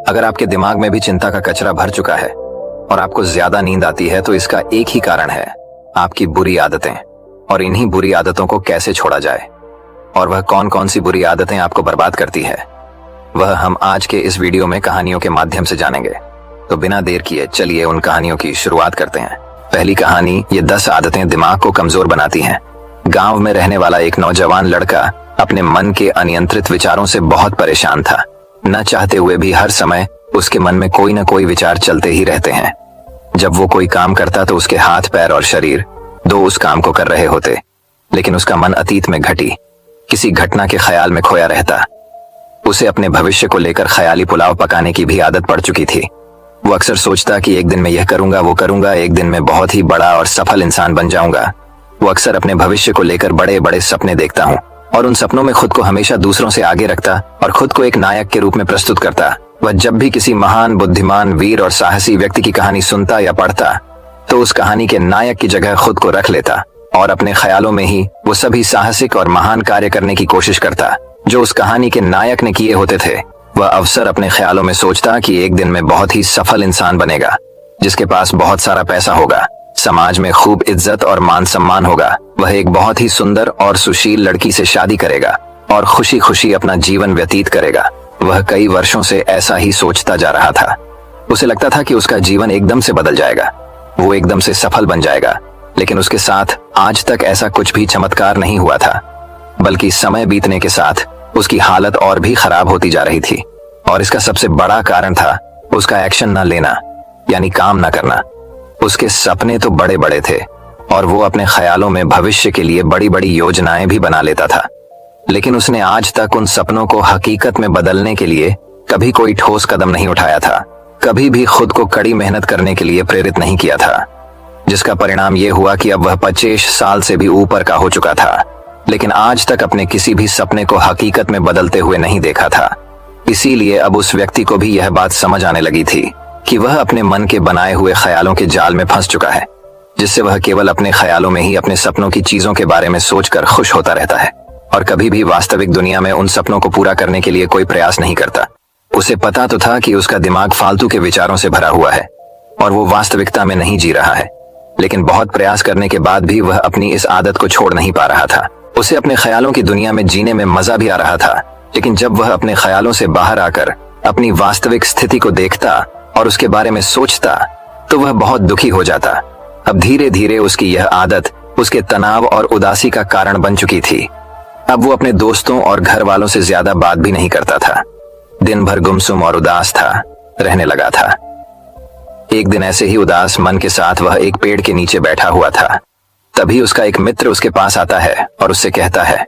अगर आपके दिमाग में भी चिंता का कचरा भर चुका है और आपको ज्यादा नींद आती है तो इसका एक ही कारण है, आपकी बुरी आदतें। और इन्हीं बुरी आदतों को कैसे छोड़ा जाए और वह कौन कौन सी बुरी आदतें आपको बर्बाद करती है, वह हम आज के इस वीडियो में कहानियों के माध्यम से जानेंगे। तो बिना देर किए चलिए उन कहानियों की शुरुआत करते हैं। पहली कहानी, ये 10 आदतें दिमाग को कमजोर बनाती हैं। गांव में रहने वाला एक नौजवान लड़का अपने मन के अनियंत्रित विचारों से बहुत परेशान था। न चाहते हुए भी हर समय उसके मन में कोई न कोई विचार चलते ही रहते हैं। जब वो कोई काम करता तो उसके हाथ पैर और शरीर दो उस काम को कर रहे होते, लेकिन उसका मन अतीत में घटी किसी घटना के ख्याल में खोया रहता। उसे अपने भविष्य को लेकर ख्याली पुलाव पकाने की भी आदत पड़ चुकी थी। वो अक्सर सोचता कि एक दिन मैं यह करूंगा, वो करूंगा, एक दिन मैं बहुत ही बड़ा और सफल इंसान बन जाऊंगा। वो अक्सर अपने भविष्य को लेकर बड़े बड़े सपने देखता हूँ और उन सपनों में खुद को हमेशा दूसरों से आगे रखता और खुद को एक नायक के रूप में प्रस्तुत करता। वह जब भी किसी महान, बुद्धिमान, वीर और साहसी व्यक्ति की कहानी सुनता या पढ़ता तो उस कहानी के नायक की जगह खुद को रख लेता और अपने ख्यालों में ही वो सभी साहसिक और महान कार्य करने की कोशिश करता जो उस कहानी के नायक ने किए होते थे। वह अवसर अपने ख्यालों में सोचता कि एक दिन में बहुत ही सफल इंसान बनेगा, जिसके पास बहुत सारा पैसा होगा, समाज में खूब इज्जत और मान सम्मान होगा। वह एक बहुत ही सुंदर और सुशील लड़की से शादी करेगा और खुशी खुशी अपना जीवन व्यतीत करेगा। वह कई वर्षों से ऐसा ही सोचता जा रहा था। उसे लगता था कि उसका जीवन एकदम से बदल जाएगा, वो एकदम से सफल बन जाएगा। लेकिन उसके साथ आज तक ऐसा कुछ भी चमत्कार नहीं हुआ था, बल्कि समय बीतने के साथ उसकी हालत और भी खराब होती जा रही थी। और इसका सबसे बड़ा कारण था उसका एक्शन न लेना, यानी काम न करना। उसके सपने तो बड़े बड़े थे और वो अपने ख्यालों में भविष्य के लिए बड़ी बड़ी योजनाएं भी बना लेता था, लेकिन उसने आज तक उन सपनों को हकीकत में बदलने के लिए कभी कोई ठोस कदम नहीं उठाया था, कभी भी खुद को कड़ी मेहनत करने के लिए प्रेरित नहीं किया था। जिसका परिणाम ये हुआ कि अब वह 25 साल से भी ऊपर का हो चुका था, लेकिन आज तक अपने किसी भी सपने को हकीकत में बदलते हुए नहीं देखा था। इसीलिए अब उस व्यक्ति को भी यह बात समझ आने लगी थी कि वह अपने मन के बनाए हुए ख्यालों के जाल में फंस चुका है, जिससे वह केवल अपने ख्यालों में ही अपने सपनों की चीजों के बारे में सोचकर खुश होता रहता है और कभी भी वास्तविक दुनिया में उन सपनों को पूरा करने के लिए कोई प्रयास नहीं करता। उसे पता तो था कि उसका दिमाग फालतू के विचारों से भरा हुआ है और वो वास्तविकता में नहीं जी रहा है, लेकिन बहुत प्रयास करने के बाद भी वह अपनी इस आदत को छोड़ नहीं पा रहा था। उसे अपने ख्यालों की दुनिया में जीने में मजा भी आ रहा था, लेकिन जब वह अपने ख्यालों से बाहर आकर अपनी वास्तविक स्थिति को देखता और उसके बारे में सोचता तो वह बहुत दुखी हो जाता। अब धीरे धीरे उसकी यह आदत उसके तनाव और उदासी का कारण बन चुकी थी। अब वो अपने दोस्तों और घर वालों से ज्यादा बात भी नहीं करता था, दिन भर गुमसुम और उदास था, रहने लगा था। एक दिन ऐसे ही उदास मन के साथ वह एक पेड़ के नीचे बैठा हुआ था। तभी उसका एक मित्र उसके पास आता है और उससे कहता है,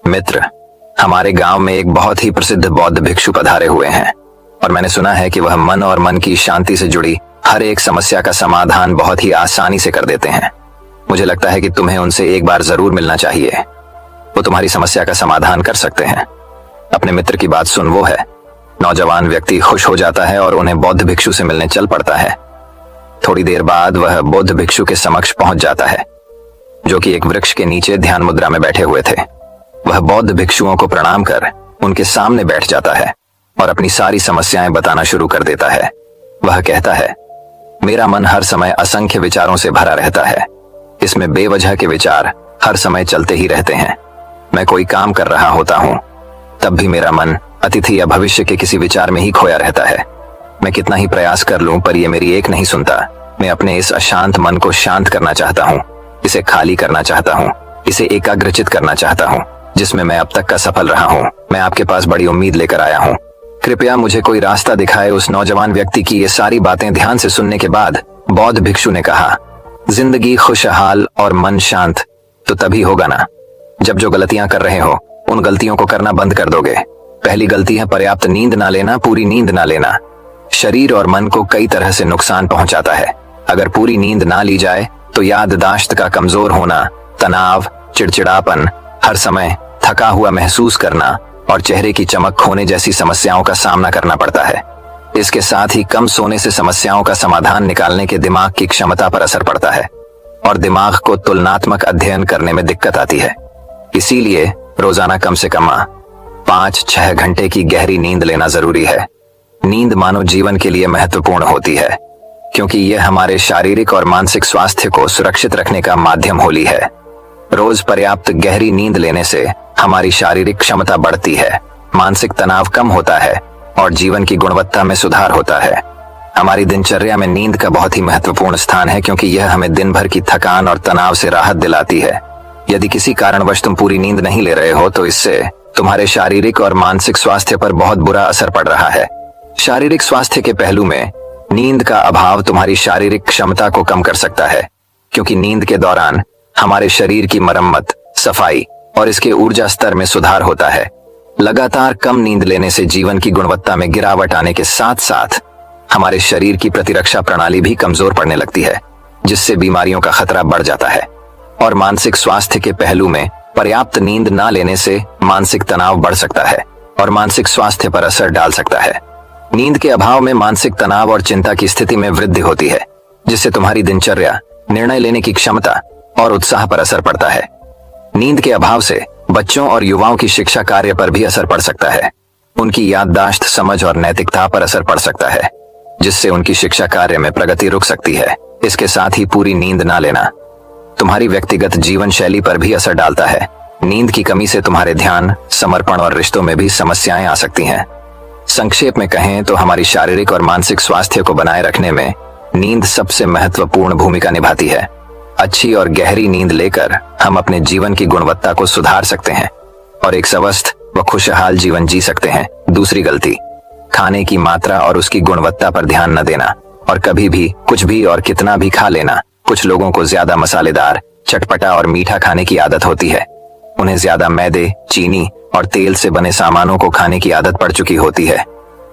मित्र, हमारे गांव में एक बहुत ही प्रसिद्ध बौद्ध भिक्षु पधारे हुए हैं और मैंने सुना है कि वह मन और मन की शांति से जुड़ी हर एक समस्या का समाधान बहुत ही आसानी से कर देते हैं। मुझे लगता है कि तुम्हें उनसे एक बार जरूर मिलना चाहिए, वो तुम्हारी समस्या का समाधान कर सकते हैं। अपने मित्र की बात सुन वो है। नौजवान व्यक्ति खुश हो जाता है और उन्हें बौद्ध भिक्षु से मिलने चल पड़ता है। थोड़ी देर बाद वह बौद्ध भिक्षु के समक्ष पहुंच जाता है, जो कि एक वृक्ष के नीचे ध्यान मुद्रा में बैठे हुए थे। वह बौद्ध भिक्षुओं को प्रणाम कर उनके सामने बैठ जाता है और अपनी सारी समस्याएं बताना शुरू कर देता है। वह कहता है, मेरा मन हर समय असंख्य विचारों से भरा रहता है, इसमें बेवजह के विचार हर समय चलते ही रहते हैं। मैं कोई काम कर रहा होता हूँ तब भी मेरा मन अतीत या भविष्य के किसी विचार में ही खोया रहता है। मैं कितना ही प्रयास कर लूं पर यह मेरी एक नहीं सुनता। मैं अपने इस अशांत मन को शांत करना चाहता हूँ, इसे खाली करना चाहता हूँ, इसे एकाग्रचित करना चाहता हूँ, जिसमें मैं अब तक का सफल रहा हूँ। मैं आपके पास बड़ी उम्मीद लेकर आया हूँ, कृपया मुझे कोई रास्ता दिखाए। उस नौजवान व्यक्ति की ये सारी बातें ध्यान से सुनने के बाद बौद्ध भिक्षु ने कहा, जिंदगी खुशहाल और मन शांत तो तभी होगा ना जब जो गलतियां कर रहे हो उन गलतियों को करना बंद कर दोगे। पहली गलती है पर्याप्त नींद ना लेना, पूरी नींद ना लेना। शरीर और मन को कई तरह से नुकसान पहुंचाता है। अगर पूरी नींद ना ली जाए तो याददाश्त का कमजोर होना, तनाव, चिड़चिड़ापन, हर समय थका हुआ महसूस करना और चेहरे की चमक खोने जैसी समस्याओं का सामना करना पड़ता है। इसके साथ ही कम सोने से समस्याओं का समाधान निकालने के दिमाग की क्षमता पर असर पड़ता है और दिमाग को तुलनात्मक अध्ययन करने में दिक्कत आती है। इसीलिए रोजाना कम से कम 5-6 घंटे की गहरी नींद लेना जरूरी है। नींद मानव जीवन के लिए महत्वपूर्ण होती है, क्योंकि यह हमारे शारीरिक और मानसिक स्वास्थ्य को सुरक्षित रखने का माध्यम होती है। रोज पर्याप्त गहरी नींद लेने से हमारी शारीरिक क्षमता बढ़ती है, मानसिक तनाव कम होता है और जीवन की गुणवत्ता में सुधार होता है। हमारी दिनचर्या में नींद का बहुत ही महत्वपूर्ण स्थान है, क्योंकि यह हमें दिन भर की थकान और तनाव से राहत दिलाती है। यदि किसी कारणवश तुम पूरी नींद नहीं ले रहे हो तो इससे तुम्हारे शारीरिक और मानसिक स्वास्थ्य पर बहुत बुरा असर पड़ रहा है। शारीरिक स्वास्थ्य के पहलू में नींद का अभाव तुम्हारी शारीरिक क्षमता को कम कर सकता है, क्योंकि नींद के दौरान हमारे शरीर की मरम्मत, सफाई और इसके ऊर्जा स्तर में सुधार होता है। लगातार कम नींद लेने से जीवन की गुणवत्ता में गिरावट आने के साथ साथ हमारे शरीर की प्रतिरक्षा प्रणाली भी कमजोर पड़ने लगती है, जिससे बीमारियों का खतरा बढ़ जाता है। और मानसिक स्वास्थ्य के पहलू में पर्याप्त नींद न लेने से मानसिक तनाव बढ़ सकता है और मानसिक स्वास्थ्य पर असर डाल सकता है। नींद के अभाव में मानसिक तनाव और चिंता की स्थिति में वृद्धि होती है, जिससे तुम्हारी दिनचर्या, निर्णय लेने की क्षमता और उत्साह पर असर पड़ता है। नींद के अभाव से बच्चों और युवाओं की शिक्षा कार्य पर भी असर पड़ सकता है। उनकी याददाश्त, समझ और नैतिकता पर असर पड़ सकता है, जिससे उनकी शिक्षा कार्य में प्रगति रुक सकती है। इसके साथ ही पूरी नींद ना लेना तुम्हारी व्यक्तिगत जीवन शैली पर भी असर डालता है। नींद की कमी से तुम्हारे ध्यान, समर्पण और रिश्तों में भी समस्याएं आ सकती हैं। संक्षेप में कहें तो हमारी शारीरिक और मानसिक स्वास्थ्य को बनाए रखने में नींद सबसे महत्वपूर्ण भूमिका निभाती है। अच्छी और गहरी नींद लेकर हम अपने जीवन की गुणवत्ता को सुधार सकते हैं और एक स्वस्थ व खुशहाल जीवन जी सकते हैं। दूसरी गलती, खाने की मात्रा और उसकी गुणवत्ता पर ध्यान न देना और कभी भी कुछ भी और कितना भी खा लेना। कुछ लोगों को ज्यादा मसालेदार, चटपटा और मीठा खाने की आदत होती है। उन्हें ज्यादा मैदे, चीनी और तेल से बने सामानों को खाने की आदत पड़ चुकी होती है।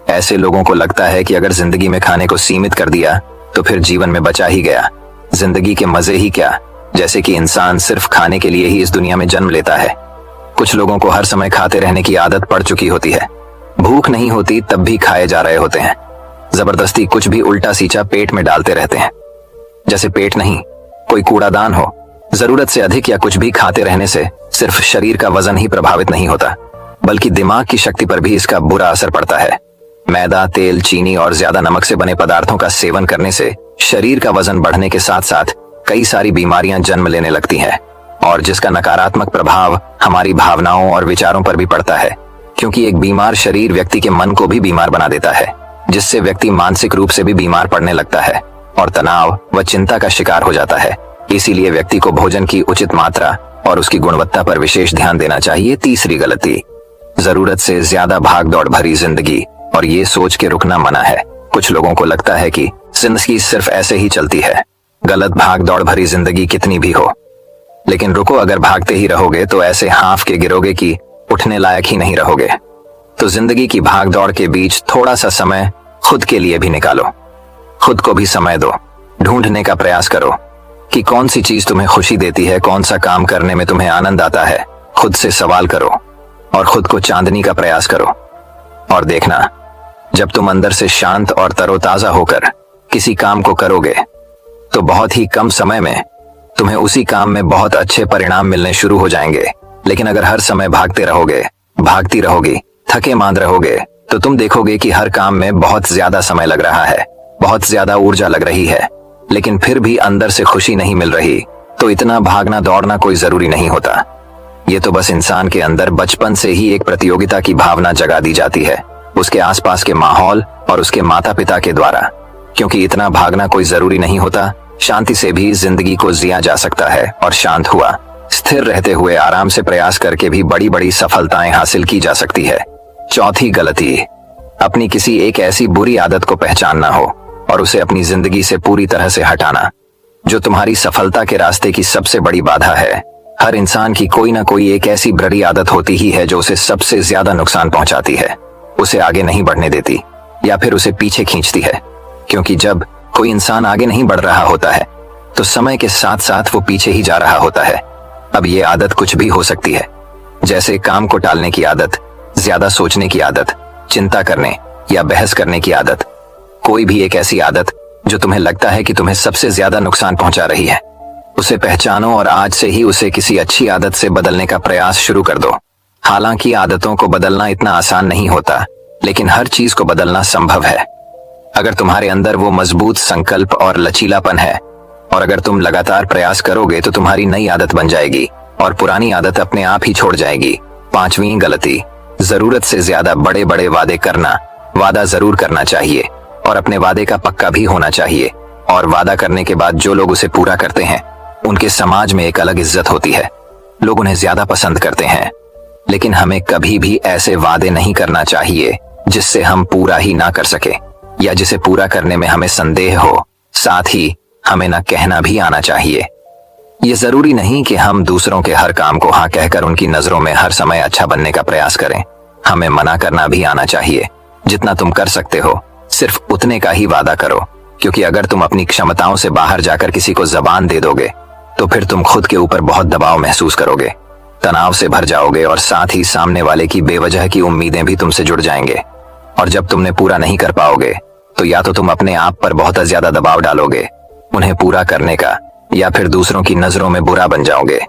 ऐसे लोगों को लगता है कि अगर जिंदगी में खाने को सीमित कर दिया तो फिर जीवन में बचा ही गया, जिंदगी के मजे ही क्या, जैसे कि इंसान सिर्फ खाने के लिए ही इस दुनिया में जन्म लेता है। कुछ लोगों को हर समय खाते रहने की आदत पड़ चुकी होती है। भूख नहीं होती तब भी खाए जा रहे होते हैं। जबरदस्ती कुछ भी उल्टा सीचा पेट में डालते रहते हैं, जैसे पेट नहीं कोई कूड़ादान हो। जरूरत से अधिक या कुछ भी खाते रहने से सिर्फ शरीर का वजन ही प्रभावित नहीं होता, बल्कि दिमाग की शक्ति पर भी इसका बुरा असर पड़ता है। मैदा, तेल, चीनी और ज्यादा नमक से बने पदार्थों का सेवन करने से शरीर का वजन बढ़ने के साथ साथ कई सारी बीमारियां जन्म लेने लगती हैं, और जिसका नकारात्मक प्रभाव हमारी भावनाओं और विचारों पर भी पड़ता है, क्योंकि एक बीमार शरीर व्यक्ति के मन को भी बीमार बना देता है, जिससे व्यक्ति मानसिक रूप से भी बीमार पड़ने लगता है और तनाव व चिंता का शिकार हो जाता है। इसीलिए व्यक्ति को भोजन की उचित मात्रा और उसकी गुणवत्ता पर विशेष ध्यान देना चाहिए। तीसरी गलती, जरूरत से ज्यादा भाग दौड़ भरी जिंदगी और ये सोच के रुकना मना है। कुछ लोगों को लगता है कि जिंदगी सिर्फ ऐसे ही चलती है। गलत, भाग दौड़ भरी जिंदगी कितनी भी हो, लेकिन रुको, अगर भागते ही रहोगे तो ऐसे हाँफ के गिरोगे कि उठने लायक ही नहीं रहोगे। तो जिंदगी की भाग दौड़ के बीच थोड़ा सा समय खुद के लिए भी निकालो। खुद को भी समय दो। ढूंढने का प्रयास करो कि कौन सी चीज तुम्हें खुशी देती है, कौन सा काम करने में तुम्हें आनंद आता है। खुद से सवाल करो और खुद को चांदनी का प्रयास करो, और देखना, जब तुम अंदर से शांत और तरोताजा होकर किसी काम को करोगे तो बहुत ही कम समय में तुम्हें उसी काम में बहुत अच्छे परिणाम मिलने शुरू हो जाएंगे। लेकिन अगर हर समय भागते रहोगे, भागती रहोगी, थके मांद रहोगे, तो तुम देखोगे कि हर काम में बहुत ज्यादा समय लग रहा है, बहुत ज्यादा ऊर्जा लग रही है, लेकिन फिर भी अंदर से खुशी नहीं मिल रही। तो इतना भागना दौड़ना कोई जरूरी नहीं होता। ये तो बस इंसान के अंदर बचपन से ही एक प्रतियोगिता की भावना जगा दी जाती है, उसके आसपास के माहौल और उसके माता पिता के द्वारा। क्योंकि इतना भागना कोई जरूरी नहीं होता, शांति से भी जिंदगी को जिया जा सकता है और शांत हुआ, स्थिर रहते हुए, आराम से प्रयास करके भी बड़ी बड़ी सफलताएं हासिल की जा सकती है। चौथी गलती, अपनी किसी एक ऐसी बुरी आदत को पहचानना हो और उसे अपनी जिंदगी से पूरी तरह से हटाना, जो तुम्हारी सफलता के रास्ते की सबसे बड़ी बाधा है। हर इंसान की कोई ना कोई एक ऐसी बुरी आदत होती ही है जो उसे सबसे ज्यादा नुकसान पहुंचाती है, उसे आगे नहीं बढ़ने देती या फिर उसे पीछे खींचती है। क्योंकि जब कोई इंसान आगे नहीं बढ़ रहा होता है तो समय के साथ साथ वो पीछे ही जा रहा होता है। अब ये आदत कुछ भी हो सकती है, जैसे काम को टालने की आदत, ज्यादा सोचने की आदत, चिंता करने या बहस करने की आदत। कोई भी एक ऐसी आदत जो तुम्हें लगता है कि तुम्हें सबसे ज्यादा नुकसान पहुंचा रही है, उसे पहचानो और आज से ही उसे किसी अच्छी आदत से बदलने का प्रयास शुरू कर दो। हालांकि आदतों को बदलना इतना आसान नहीं होता, लेकिन हर चीज को बदलना संभव है अगर तुम्हारे अंदर वो मजबूत संकल्प और लचीलापन है। और अगर तुम लगातार प्रयास करोगे तो तुम्हारी नई आदत बन जाएगी और पुरानी आदत अपने आप ही छोड़ जाएगी। 5वीं गलती, जरूरत से ज्यादा बड़े बड़े वादे करना। वादा जरूर करना चाहिए और अपने वादे का पक्का भी होना चाहिए। और वादा करने के बाद जो लोग उसे पूरा करते हैं उनके समाज में एक अलग इज्जत होती है, लोग उन्हें ज्यादा पसंद करते हैं। लेकिन हमें कभी भी ऐसे वादे नहीं करना चाहिए जिससे हम पूरा ही ना कर सके या जिसे पूरा करने में हमें संदेह हो। साथ ही हमें ना कहना भी आना चाहिए। ये जरूरी नहीं कि हम दूसरों के हर काम को हाँ कहकर उनकी नजरों में हर समय अच्छा बनने का प्रयास करें। हमें मना करना भी आना चाहिए। जितना तुम कर सकते हो सिर्फ उतने का ही वादा करो, क्योंकि अगर तुम अपनी क्षमताओं से बाहर जाकर किसी को जबान दे दोगे तो फिर तुम खुद के ऊपर बहुत दबाव महसूस करोगे, तनाव से भर जाओगे और साथ ही सामने वाले की बेवजह की उम्मीदें भी तुमसे जुड़ जाएंगे। और जब तुमने पूरा नहीं कर पाओगे तो या तो तुम अपने आप पर बहुत ज्यादा दबाव डालोगे उन्हें पूरा करने का, या फिर दूसरों की नजरों में बुरा बन जाओगे,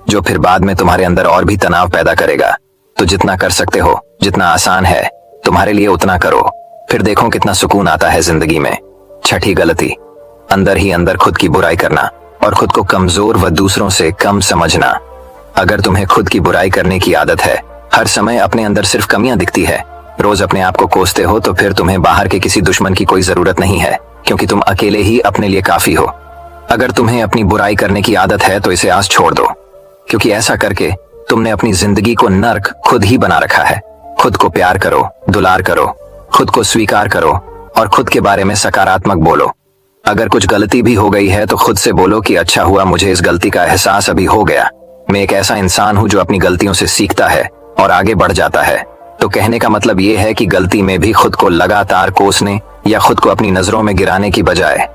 जो फिर बाद में तुम्हारे अंदर और भी तनाव पैदा करेगा। तो जितना कर सकते हो, जितना आसान है तुम्हारे लिए उतना करो, फिर देखो कितना सुकून आता है जिंदगी में। 6ठी गलती, अंदर ही अंदर खुद की बुराई करना और खुद को कमजोर व दूसरों से कम समझना। अगर तुम्हें खुद की बुराई करने की आदत है, हर समय अपने अंदर सिर्फ कमियां दिखती है, रोज अपने आप को कोसते हो, तो फिर तुम्हें बाहर के किसी दुश्मन की कोई जरूरत नहीं है, क्योंकि तुम अकेले ही अपने लिए काफी हो। अगर तुम्हें अपनी बुराई करने की आदत है तो इसे आज छोड़ दो, क्योंकि ऐसा करके तुमने अपनी जिंदगी को नर्क खुद ही बना रखा है। खुद को प्यार करो, दुलार करो, खुद को स्वीकार करो और खुद के बारे में सकारात्मक बोलो। अगर कुछ गलती भी हो गई है तो खुद से बोलो कि अच्छा हुआ मुझे इस गलती का एहसास अभी हो गया। मैं एक ऐसा इंसान हूं जो अपनी गलतियों से सीखता है और आगे बढ़ जाता है। तो कहने का मतलब ये है कि गलती में भी खुद को लगातार कोसने या खुद को अपनी नजरों में गिराने की बजाय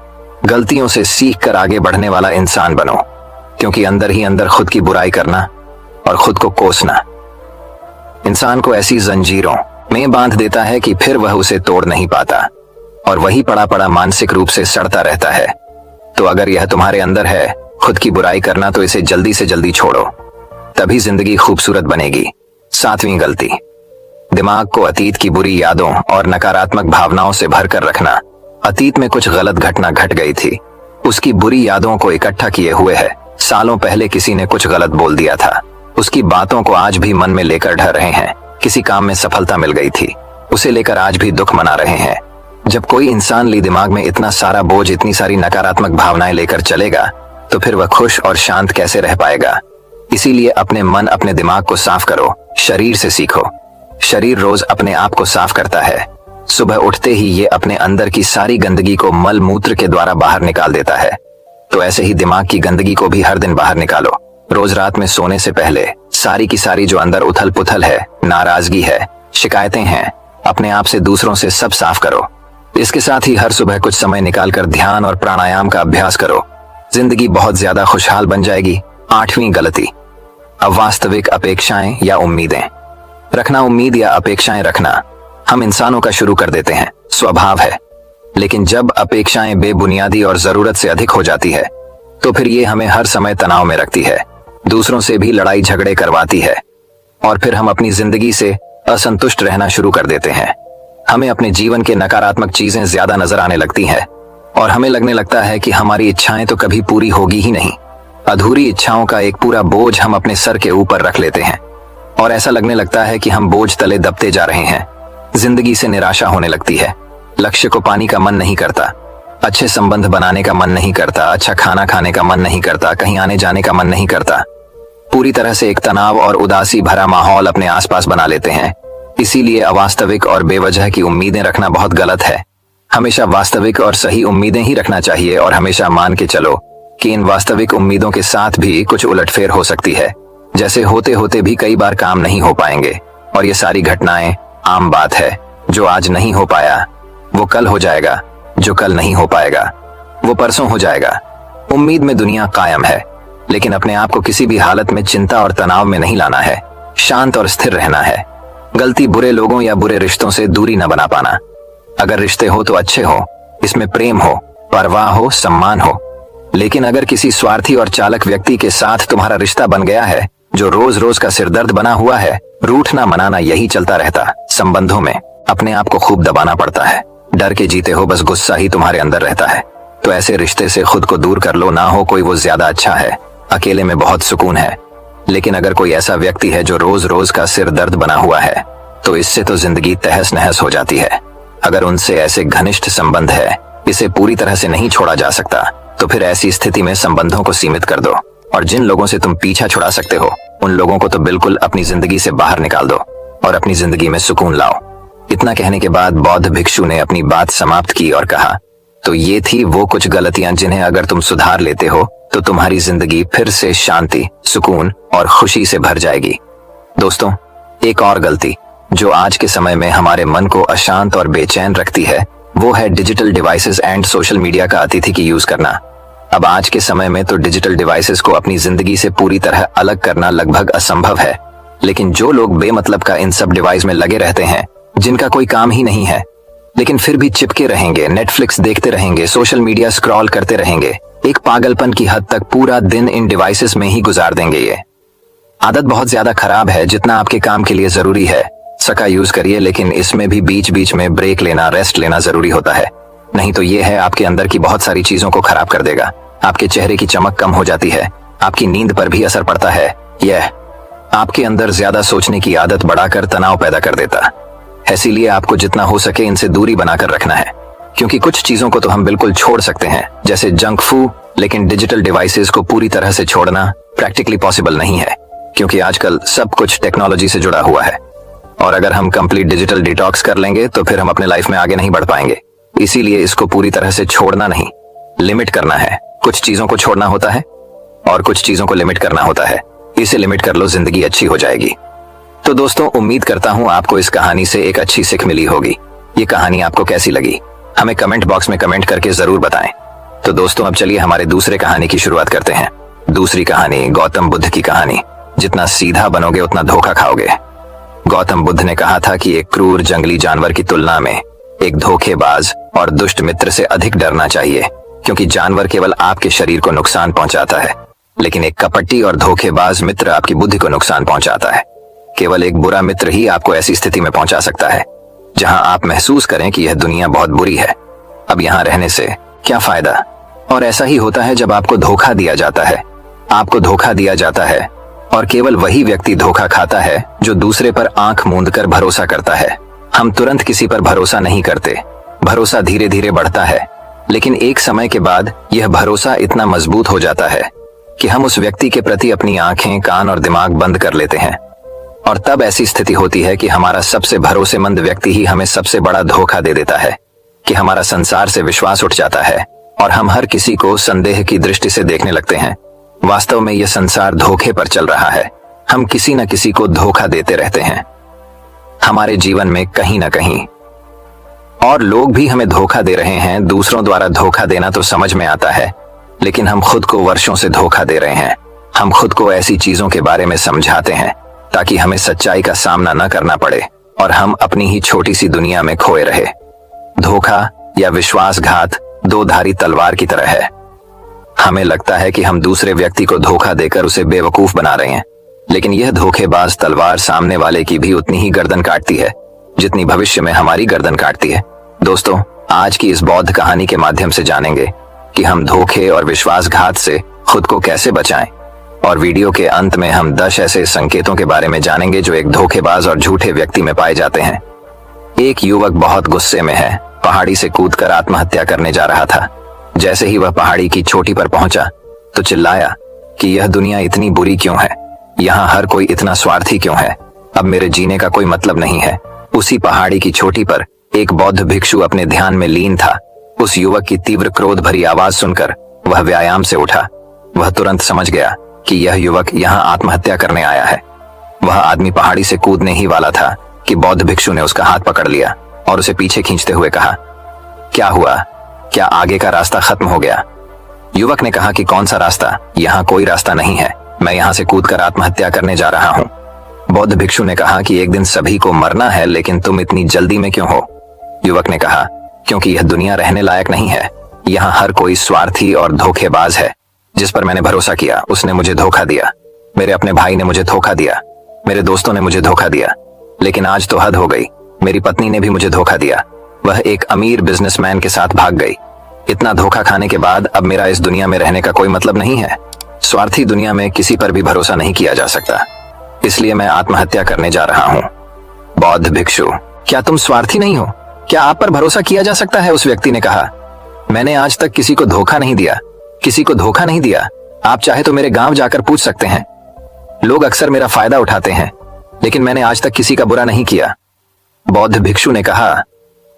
गलतियों से सीख कर आगे बढ़ने वाला इंसान बनो, क्योंकि अंदर ही अंदर खुद की बुराई करना और खुद को कोसना इंसान को ऐसी जंजीरों में बांध देता है कि फिर वह उसे तोड़ नहीं पाता और वही पड़ा पड़ा मानसिक रूप से सड़ता रहता है। तो अगर यह तुम्हारे अंदर है खुद की बुराई करना, तो इसे जल्दी से जल्दी छोड़ो, तभी जिंदगी खूबसूरत बनेगी। 7वीं गलती, दिमाग को अतीत की बुरी यादों और नकारात्मक भावनाओं से भरकर रखना। अतीत में कुछ गलत घटना घट गई थी, उसकी बुरी यादों को इकट्ठा किए हुए है। सालों पहले किसी ने कुछ गलत बोल दिया था, उसकी बातों को आज भी मन में लेकर ढह रहे हैं। किसी काम में सफलता मिल गई थी, उसे लेकर आज भी दुख मना रहे हैं। जब कोई इंसान ली दिमाग में इतना सारा बोझ, इतनी सारी नकारात्मक भावनाएं लेकर चलेगा तो फिर वह खुश और शांत कैसे रह पाएगा। इसीलिए अपने मन, अपने दिमाग को साफ करो, शरीर से सीखो। शरीर रोज अपने आप को साफ करता है। सुबह उठते ही ये अपने अंदर की सारी गंदगी को मल मूत्र के द्वारा बाहर निकाल देता है। तो ऐसे ही दिमाग की गंदगी को भी हर दिन बाहर निकालो। रोज रात में सोने से पहले सारी की सारी जो अंदर उथल पुथल है, नाराजगी है, शिकायतें हैं, अपने आप से, दूसरों से सब साफ करो। इसके साथ ही हर सुबह कुछ समय निकालकर ध्यान और प्राणायाम का अभ्यास करो। जिंदगी बहुत ज्यादा खुशहाल बन जाएगी। 8वीं गलती, अवास्तविक अपेक्षाएं या उम्मीदें रखना। उम्मीद या अपेक्षाएं रखना हम इंसानों का शुरू कर देते हैं, स्वभाव है। लेकिन जब अपेक्षाएं बेबुनियादी और जरूरत से अधिक हो जाती है तो फिर ये हमें हर समय तनाव में रखती है, दूसरों से भी लड़ाई झगड़े करवाती है और फिर हम अपनी जिंदगी से असंतुष्ट रहना शुरू कर देते हैं। हमें अपने जीवन के नकारात्मक चीजें ज्यादा नजर आने लगती हैं और हमें लगने लगता है कि हमारी इच्छाएं तो कभी पूरी होगी ही नहीं। अधूरी इच्छाओं का एक पूरा बोझ हम अपने सर के ऊपर रख लेते हैं और ऐसा लगने लगता है कि हम बोझ तले दबते जा रहे हैं। जिंदगी से निराशा होने लगती है, लक्ष्य को पाने का मन नहीं करता, अच्छे संबंध बनाने का मन नहीं करता, अच्छा खाना खाने का मन नहीं करता, कहीं आने जाने का मन नहीं करता। पूरी तरह से एक तनाव और उदासी भरा माहौल अपने आसपास बना लेते हैं। इसीलिए अवास्तविक और बेवजह की उम्मीदें रखना बहुत गलत है। हमेशा वास्तविक और सही उम्मीदें ही रखना चाहिए और हमेशा मान के चलो कि इन वास्तविक उम्मीदों के साथ भी कुछ उलटफेर हो सकती है। जैसे होते होते भी कई बार काम नहीं हो पाएंगे और ये सारी घटनाएं आम बात है। जो आज नहीं हो पाया वो कल हो जाएगा, जो कल नहीं हो पाएगा वो परसों हो जाएगा। उम्मीद में दुनिया कायम है, लेकिन अपने आप को किसी भी हालत में चिंता और तनाव में नहीं लाना है। शांत और स्थिर रहना है। गलती बुरे लोगों या बुरे रिश्तों से दूरी न बना पाना। अगर रिश्ते हो तो अच्छे हो, इसमें प्रेम हो, परवाह हो, सम्मान हो। लेकिन अगर किसी स्वार्थी और चालक व्यक्ति के साथ तुम्हारा रिश्ता बन गया है जो रोज रोज का सिरदर्द बना हुआ है, रूठना मनाना यही चलता रहता संबंधों में, अपने आप को खूब दबाना पड़ता है, डर के जीते हो, बस गुस्सा ही तुम्हारे अंदर रहता है। तो ऐसे रिश्ते से खुद को दूर कर लो, ना हो कोई वो ज्यादा अच्छा है। अकेले में बहुत सुकून है, लेकिन अगर कोई ऐसा व्यक्ति है जो रोज रोज का सिर दर्द बना हुआ है, तो इससे तो जिंदगी तहस नहस हो जाती है। अगर उनसे ऐसे घनिष्ठ संबंध है, इसे पूरी तरह से नहीं छोड़ा जा सकता, तो फिर ऐसी स्थिति में संबंधों को सीमित कर दो, और जिन लोगों से तुम पीछा छुड़ा सकते हो उन लोगों को तो बिल्कुल अपनी जिंदगी से बाहर निकाल दो और अपनी जिंदगी में सुकून लाओ। इतना कहने के बाद बौद्ध भिक्षु ने अपनी बात समाप्त की और कहा, तो ये थी वो कुछ गलतियां जिन्हें अगर तुम सुधार लेते हो तो तुम्हारी जिंदगी फिर से शांति, सुकून और खुशी से भर जाएगी। दोस्तों, एक और गलती जो आज के समय में हमारे मन को अशांत और बेचैन रखती है, वो है digital devices and social media का अतिथि यूज करना। अब आज के समय में तो डिजिटल डिवाइसेस को अपनी जिंदगी से पूरी तरह अलग करना लगभग असंभव है, लेकिन जो लोग बेमतलब का इन सब डिवाइस में लगे रहते हैं, जिनका कोई काम ही नहीं है, लेकिन फिर भी चिपके रहेंगे, नेटफ्लिक्स देखते रहेंगे, सोशल मीडिया स्क्रॉल करते रहेंगे, एक पागलपन की हद तक पूरा दिन इन डिवाइसेस में ही गुजार देंगे। ये आदत बहुत ज्यादा खराब है। जितना आपके काम के लिए जरूरी है सका यूज करिए, लेकिन इसमें भी बीच बीच में ब्रेक लेना, रेस्ट लेना जरूरी होता है। नहीं तो ये है आपके अंदर की बहुत सारी चीजों को खराब कर देगा। आपके चेहरे की चमक कम हो जाती है, आपकी नींद पर भी असर पड़ता है। यह आपके अंदर ज्यादा सोचने की आदत बढ़ाकर तनाव पैदा कर देता। इसीलिए आपको जितना हो सके इनसे दूरी बनाकर रखना है, क्योंकि कुछ चीजों को तो हम बिल्कुल छोड़ सकते हैं, जैसे जंक फूड, लेकिन डिजिटल डिवाइसेस को पूरी तरह से छोड़ना प्रैक्टिकली पॉसिबल नहीं है, क्योंकि आजकल सब कुछ टेक्नोलॉजी से जुड़ा हुआ है। और अगर हम कंप्लीट डिजिटल डिटॉक्स कर लेंगे तो फिर हम अपने लाइफ में आगे नहीं बढ़ पाएंगे। इसीलिए इसको पूरी तरह से छोड़ना नहीं, लिमिट करना है। कुछ चीजों को छोड़ना होता है और कुछ चीजों को लिमिट करना होता है। इसे लिमिट कर लो, जिंदगी अच्छी हो जाएगी। तो दोस्तों, उम्मीद करता हूं आपको इस कहानी से एक अच्छी सीख मिली होगी। ये कहानी आपको कैसी लगी हमें कमेंट बॉक्स में कमेंट करके जरूर बताएं। तो दोस्तों, अब चलिए हमारे दूसरे कहानी की शुरुआत करते हैं। दूसरी कहानी गौतम बुद्ध की कहानी। जितना सीधा बनोगे उतना धोखा खाओगे। गौतम बुद्ध ने कहा था कि एक क्रूर जंगली जानवर की तुलना में एक धोखेबाज और दुष्ट मित्र से अधिक डरना चाहिए, क्योंकि जानवर केवल आपके शरीर को नुकसान पहुंचाता है, लेकिन एक कपटी और धोखेबाज मित्र आपकी बुद्धि को नुकसान पहुंचाता है। केवल एक बुरा मित्र ही आपको ऐसी स्थिति में पहुंचा सकता है जहां आप महसूस करें कि यह दुनिया बहुत बुरी है, अब यहां रहने से क्या फायदा। और ऐसा ही होता है जब आपको धोखा दिया जाता है। आपको धोखा दिया जाता है और केवल वही व्यक्ति धोखा खाता है जो दूसरे पर आंख मूंद कर भरोसा करता है। हम तुरंत किसी पर भरोसा नहीं करते, भरोसा धीरे धीरे बढ़ता है, लेकिन एक समय के बाद यह भरोसा इतना मजबूत हो जाता है कि हम उस व्यक्ति के प्रति अपनी आंखें, कान और दिमाग बंद कर लेते हैं। और तब ऐसी स्थिति होती है कि हमारा सबसे भरोसेमंद व्यक्ति ही हमें सबसे बड़ा धोखा दे देता है, कि हमारा संसार से विश्वास उठ जाता है और हम हर किसी को संदेह की दृष्टि से देखने लगते हैं। वास्तव में यह संसार धोखे पर चल रहा है। हम किसी न किसी को धोखा देते रहते हैं हमारे जीवन में कहीं ना कहीं, और लोग भी हमें धोखा दे रहे हैं। दूसरों द्वारा धोखा देना तो समझ में आता है, लेकिन हम खुद को वर्षों से धोखा दे रहे हैं। हम खुद को ऐसी चीजों के बारे में समझाते हैं ताकि हमें सच्चाई का सामना न करना पड़े और हम अपनी ही छोटी सी दुनिया में खोए रहे। धोखा या विश्वासघात दो धारी तलवार की तरह है। हमें लगता है कि हम दूसरे व्यक्ति को धोखा देकर उसे बेवकूफ बना रहे हैं, लेकिन यह धोखेबाज तलवार सामने वाले की भी उतनी ही गर्दन काटती है जितनी भविष्य में हमारी गर्दन काटती है। दोस्तों, आज की इस बौद्ध कहानी के माध्यम से जानेंगे कि हम धोखे और विश्वासघात से खुद को कैसे बचाएं, और वीडियो के अंत में हम 10 ऐसे संकेतों के बारे में जानेंगे जो एक धोखेबाज और झूठे व्यक्ति में पाए जाते हैं। एक युवक बहुत गुस्से में है, पहाड़ी से कूदकर आत्महत्या करने जा रहा था। जैसे ही वह पहाड़ी की चोटी पर पहुंचा तो चिल्लाया कि यह दुनिया इतनी बुरी क्यों है, यहाँ हर कोई इतना स्वार्थी क्यों है, अब मेरे जीने का कोई मतलब नहीं है। उसी पहाड़ी की चोटी पर एक बौद्ध भिक्षु अपने ध्यान में लीन था। उस युवक की तीव्र क्रोध भरी आवाज सुनकर वह व्यायाम से उठा। वह तुरंत समझ गया कि यह युवक यहाँ आत्महत्या करने आया है। वह आदमी पहाड़ी से कूदने ही वाला था कि बौद्ध भिक्षु ने उसका हाथ पकड़ लिया और उसे पीछे खींचते हुए कहा, क्या हुआ, क्या आगे का रास्ता खत्म हो गया? युवक ने कहा कि कौन सा रास्ता, यहाँ कोई रास्ता नहीं है, मैं यहाँ से कूदकर आत्महत्या करने जा रहा हूँ। बौद्ध भिक्षु ने कहा कि एक दिन सभी को मरना है, लेकिन तुम इतनी जल्दी में क्यों हो? युवक ने कहा, क्योंकि यह दुनिया रहने लायक नहीं है। यहाँ हर कोई स्वार्थी और धोखेबाज है। जिस पर मैंने भरोसा किया उसने मुझे धोखा दिया। मेरे अपने भाई ने मुझे धोखा दिया, मेरे दोस्तों ने मुझे धोखा दिया, लेकिन आज तो हद हो गई। मेरी पत्नी ने भी मुझे धोखा दिया। वह एक अमीर बिजनेसमैन के साथ भाग गई। इतना धोखा खाने के बाद अब मेरा इस दुनिया में रहने का कोई मतलब नहीं है। स्वार्थी दुनिया में किसी पर भी भरोसा नहीं किया जा सकता, इसलिए मैं आत्महत्या करने जा रहा हूँ। बौद्ध भिक्षु: क्या तुम स्वार्थी नहीं हो? क्या आप पर भरोसा किया जा सकता है? उस व्यक्ति ने कहा, मैंने आज तक किसी को धोखा नहीं दिया, किसी को धोखा नहीं दिया। आप चाहे तो मेरे गांव जाकर पूछ सकते हैं। लोग अक्सर मेरा फायदा उठाते हैं, लेकिन मैंने आज तक किसी का बुरा नहीं किया। बौद्ध भिक्षु ने कहा,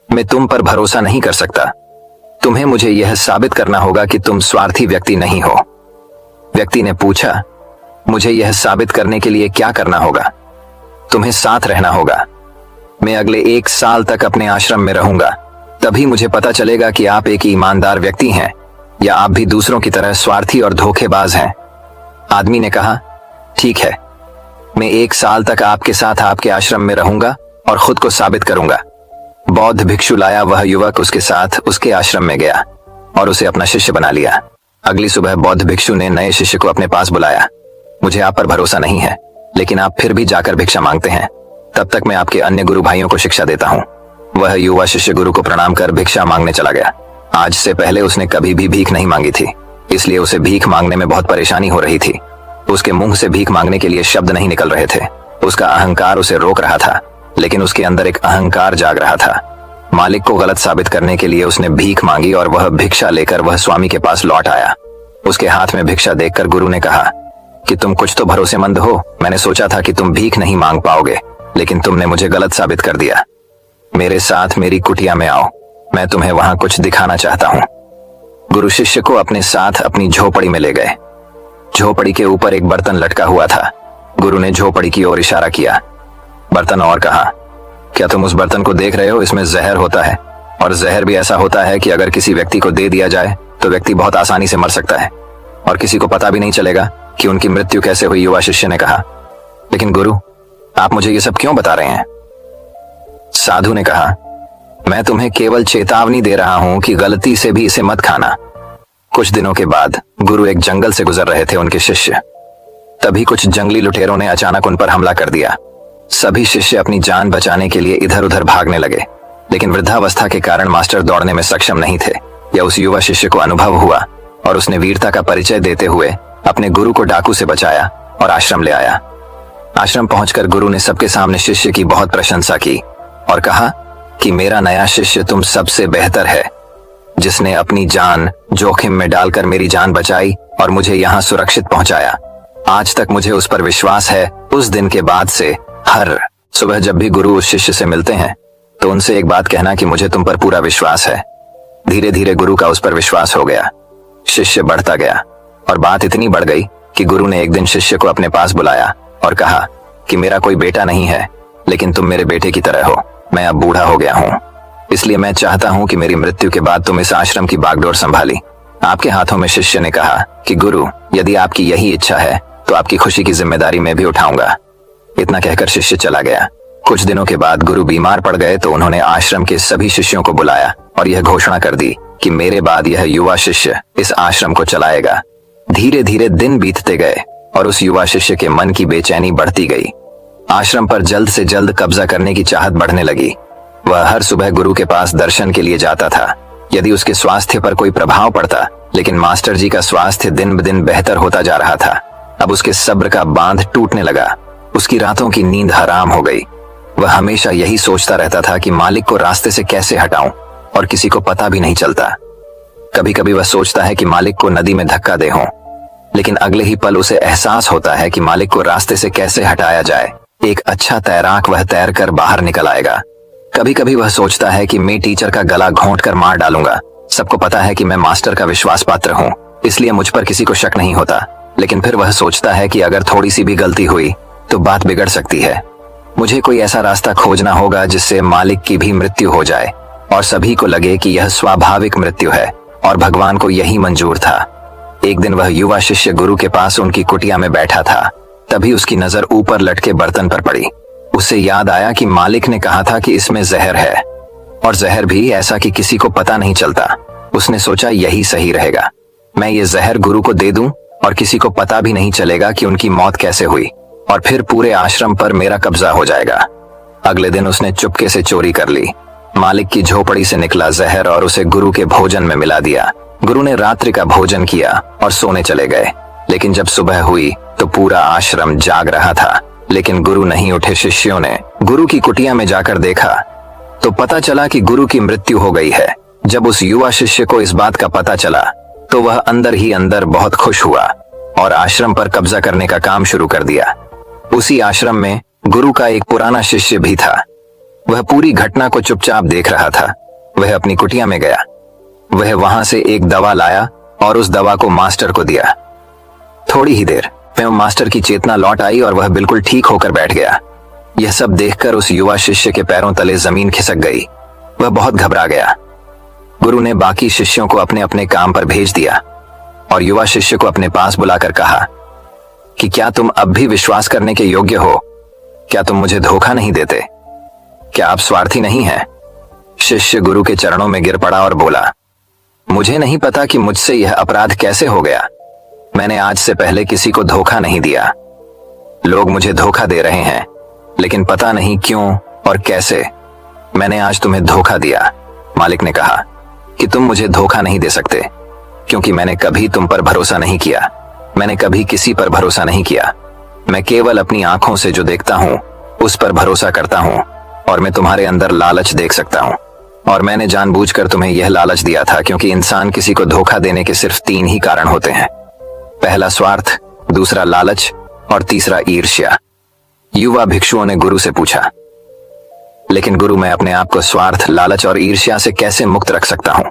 मैं तुम पर भरोसा नहीं कर सकता। तुम्हें मुझे यह साबित करना होगा कि तुम स्वार्थी व्यक्ति नहीं हो। व्यक्ति ने पूछा, मुझे यह साबित करने के लिए क्या करना होगा? तुम्हें साथ रहना होगा। मैं अगले 1 साल तक अपने आश्रम में रहूंगा, तभी मुझे पता चलेगा कि आप एक ईमानदार व्यक्ति हैं या आप भी दूसरों की तरह स्वार्थी और धोखेबाज हैं। आदमी ने कहा, ठीक है, मैं 1 साल तक आपके साथ आपके आश्रम में रहूंगा और खुद को साबित करूंगा। बौद्ध भिक्षु लाया वह युवक उसके साथ उसके आश्रम में गया और उसे अपना शिष्य बना लिया। अगली सुबह बौद्ध भिक्षु ने नए शिष्य को अपने पास बुलाया। मुझे आप पर भरोसा नहीं है, लेकिन आप फिर भी जाकर भिक्षा मांगते हैं। तब तक मैं आपके अन्य गुरु भाइयों को शिक्षा देता हूँ। वह युवा शिष्य गुरु को प्रणाम कर भिक्षा मांगने चला गया। आज से पहले उसने कभी भी भीख नहीं मांगी थी, इसलिए उसे भीख मांगने में बहुत परेशानी हो रही थी। उसके मुंह से भीख मांगने के लिए शब्द नहीं निकल रहे थे। उसका अहंकार उसे रोक रहा था, लेकिन उसके अंदर एक अहंकार जाग रहा था। मालिक को गलत साबित करने के लिए उसने भीख मांगी और वह भिक्षा लेकर वह स्वामी के पास लौट आया। उसके हाथ में भिक्षा देखकर गुरु ने कहा कि तुम कुछ तो भरोसेमंद हो। मैंने सोचा था कि तुम भीख नहीं मांग पाओगे, लेकिन तुमने मुझे गलत साबित कर दिया। मेरे साथ मेरी कुटिया में आओ, मैं तुम्हें वहां कुछ दिखाना चाहता हूँ। गुरु शिष्य को अपने साथ अपनी झोपड़ी में ले गए। झोपड़ी के ऊपर एक बर्तन लटका हुआ था। गुरु ने झोपड़ी की ओर इशारा किया, बर्तन, और कहा, क्या तुम उस बर्तन को देख रहे हो? इसमें जहर होता है, और जहर भी ऐसा होता है कि अगर किसी व्यक्ति को दे दिया जाए तो व्यक्ति बहुत आसानी से मर सकता है और किसी को पता भी नहीं चलेगा कि उनकी मृत्यु कैसे हुई। युवा शिष्य ने कहा, लेकिन गुरु, आप मुझे ये सब क्यों बता रहे हैं? साधु ने कहा, मैं तुम्हें केवल चेतावनी दे रहा हूं कि गलती से भी इसे मत खाना। कुछ दिनों के बाद गुरु एक जंगल से गुजर रहे थे, उनके शिष्य। तभी कुछ जंगली लुटेरों ने अचानक उन पर हमला कर दिया। सभी शिष्य अपनी जान बचाने के लिए इधर उधर भागने लगे, लेकिन वृद्धावस्था के कारण मास्टर दौड़ने में सक्षम नहीं थे। यह उस युवा शिष्य को अनुभव हुआ और उसने वीरता का परिचय देते हुए अपने गुरु को डाकू से बचाया और आश्रम ले आया। आश्रम पहुंचकर गुरु ने सबके सामने शिष्य की बहुत प्रशंसा की और कहा कि मेरा नया शिष्य तुम सबसे बेहतर है, जिसने अपनी जान जोखिम में डालकर मेरी जान बचाई और मुझे यहाँ सुरक्षित पहुंचाया। आज तक मुझे उस पर विश्वास है। उस दिन के बाद से हर सुबह जब भी गुरु उस शिष्य से मिलते हैं तो उनसे एक बात कहना कि मुझे तुम पर पूरा विश्वास है। धीरे धीरे गुरु का उस पर विश्वास हो गया। शिष्य बढ़ता गया और बात इतनी बढ़ गई कि गुरु ने एक दिन शिष्य को अपने पास बुलाया और कहा कि मेरा कोई बेटा नहीं है, लेकिन तुम मेरे बेटे की तरह हो। मैं अब बूढ़ा हो गया हूँ, इसलिए मैं चाहता हूँ कि मेरी मृत्यु के बाद तुम इस आश्रम की बागडोर संभाली आपके हाथों में। शिष्य ने कहा कि गुरु, यदि आपकी यही इच्छा है तो आपकी खुशी की जिम्मेदारी मैं भी उठाऊंगा। इतना कहकर शिष्य चला गया। कुछ दिनों के बाद गुरु बीमार पड़ गए तो उन्होंने आश्रम के सभी शिष्यों को बुलाया और यह घोषणा कर दी कि मेरे बाद यह युवा शिष्य इस आश्रम को चलाएगा। धीरे धीरे दिन बीतते गए और उस युवा शिष्य के मन की बेचैनी बढ़ती गई। आश्रम पर जल्द से जल्द कब्जा करने की चाहत बढ़ने लगी। वह हर सुबह गुरु के पास दर्शन के लिए जाता था। यदि उसके स्वास्थ्य पर कोई प्रभाव पड़ता, लेकिन मास्टर जी का स्वास्थ्य दिन ब दिन बेहतर होता जा रहा था। अब उसके सब्र का बांध टूटने लगा। उसकी रातों की नींद हराम हो गई। वह हमेशा यही सोचता रहता था कि मालिक को रास्ते से कैसे हटाऊं, और किसी को पता भी नहीं चलता। कभी कभी वह सोचता है कि मालिक को नदी में धक्का दे हों, लेकिन अगले ही पल उसे एहसास होता है कि मालिक को रास्ते से कैसे हटाया जाए। एक अच्छा तैराक वह तैर कर बाहर निकल आएगा। कभी कभी वह सोचता है कि मैं टीचर का गला घोंट कर मार डालूंगा। सबको पता है कि मैं मास्टर का विश्वास पात्र हूँ, इसलिए मुझ पर किसी को शक नहीं होता। लेकिन फिर वह सोचता है कि अगर थोड़ी सी भी गलती हुई तो बात बिगड़ सकती है। मुझे कोई ऐसा रास्ता खोजना होगा जिससे मालिक की भी मृत्यु हो जाए और सभी को लगे कि यह स्वाभाविक मृत्यु है और भगवान को यही मंजूर था। एक दिन वह युवा शिष्य गुरु के पास उनकी कुटिया में बैठा था। तभी उसकी नजर ऊपर लटके बर्तन पर पड़ी। उसे याद आया कि मालिक ने कहा था कि इसमें जहर है, और जहर भी ऐसा कि किसी को पता नहीं चलता। उसने सोचा यही सही रहेगा, मैं ये जहर गुरु को दे दूं और किसी को पता भी नहीं चलेगा कि उनकी मौत कैसे हुई, और फिर पूरे आश्रम पर मेरा कब्जा हो जाएगा। अगले दिन उसने चुपके से चोरी कर ली। मालिक की झोपड़ी से निकला जहर और उसे गुरु के भोजन में मिला दिया। गुरु ने रात्रि का भोजन किया और सोने चले गए। लेकिन जब सुबह हुई तो पूरा आश्रम जाग रहा था, लेकिन गुरु नहीं उठे। शिष्यों ने गुरु की कुटिया में जाकर देखा तो पता चला कि गुरु की मृत्यु हो गई है। जब उस युवा शिष्य को इस बात का पता चला तो वह अंदर ही अंदर बहुत खुश हुआ और आश्रम पर कब्जा करने का काम शुरू कर दिया। उसी आश्रम में गुरु का एक पुराना शिष्य भी था। वह पूरी घटना को चुपचाप देख रहा था। वह अपनी कुटिया में गया। वह वहां से एक दवा लाया और उस दवा को मास्टर को दिया। थोड़ी ही देर में मास्टर की चेतना लौट आई और वह बिल्कुल ठीक होकर बैठ गया। यह सब देखकर उस युवा शिष्य के पैरों तले जमीन खिसक गई। वह बहुत घबरा गया। गुरु ने बाकी शिष्यों को अपने अपने काम पर भेज दिया और युवा शिष्य को अपने पास बुलाकर कहा कि क्या तुम अब भी विश्वास करने के योग्य हो? क्या तुम मुझे धोखा नहीं देते? क्या आप स्वार्थी नहीं हैं? शिष्य गुरु के चरणों में गिर पड़ा और बोला, मुझे नहीं पता कि मुझसे यह अपराध कैसे हो गया। मैंने आज से पहले किसी को धोखा नहीं दिया। लोग मुझे धोखा दे रहे हैं, लेकिन पता नहीं क्यों और कैसे मैंने आज तुम्हें धोखा दिया। मालिक ने कहा कि तुम मुझे धोखा नहीं दे सकते, क्योंकि मैंने कभी तुम पर भरोसा नहीं किया। मैंने कभी किसी पर भरोसा नहीं किया। मैं केवल अपनी आंखों से जो देखता हूं उस पर भरोसा करता हूं, और मैं तुम्हारे अंदर लालच देख सकता हूं। और मैंने जानबूझकर तुम्हें यह लालच दिया था, क्योंकि इंसान किसी को धोखा देने के सिर्फ 3 ही कारण होते हैं। पहला स्वार्थ, दूसरा लालच और तीसरा ईर्ष्या। युवा भिक्षुओं ने गुरु से पूछा, लेकिन गुरु, मैं अपने आप को स्वार्थ, लालच और ईर्ष्या से कैसे मुक्त रख सकता हूं?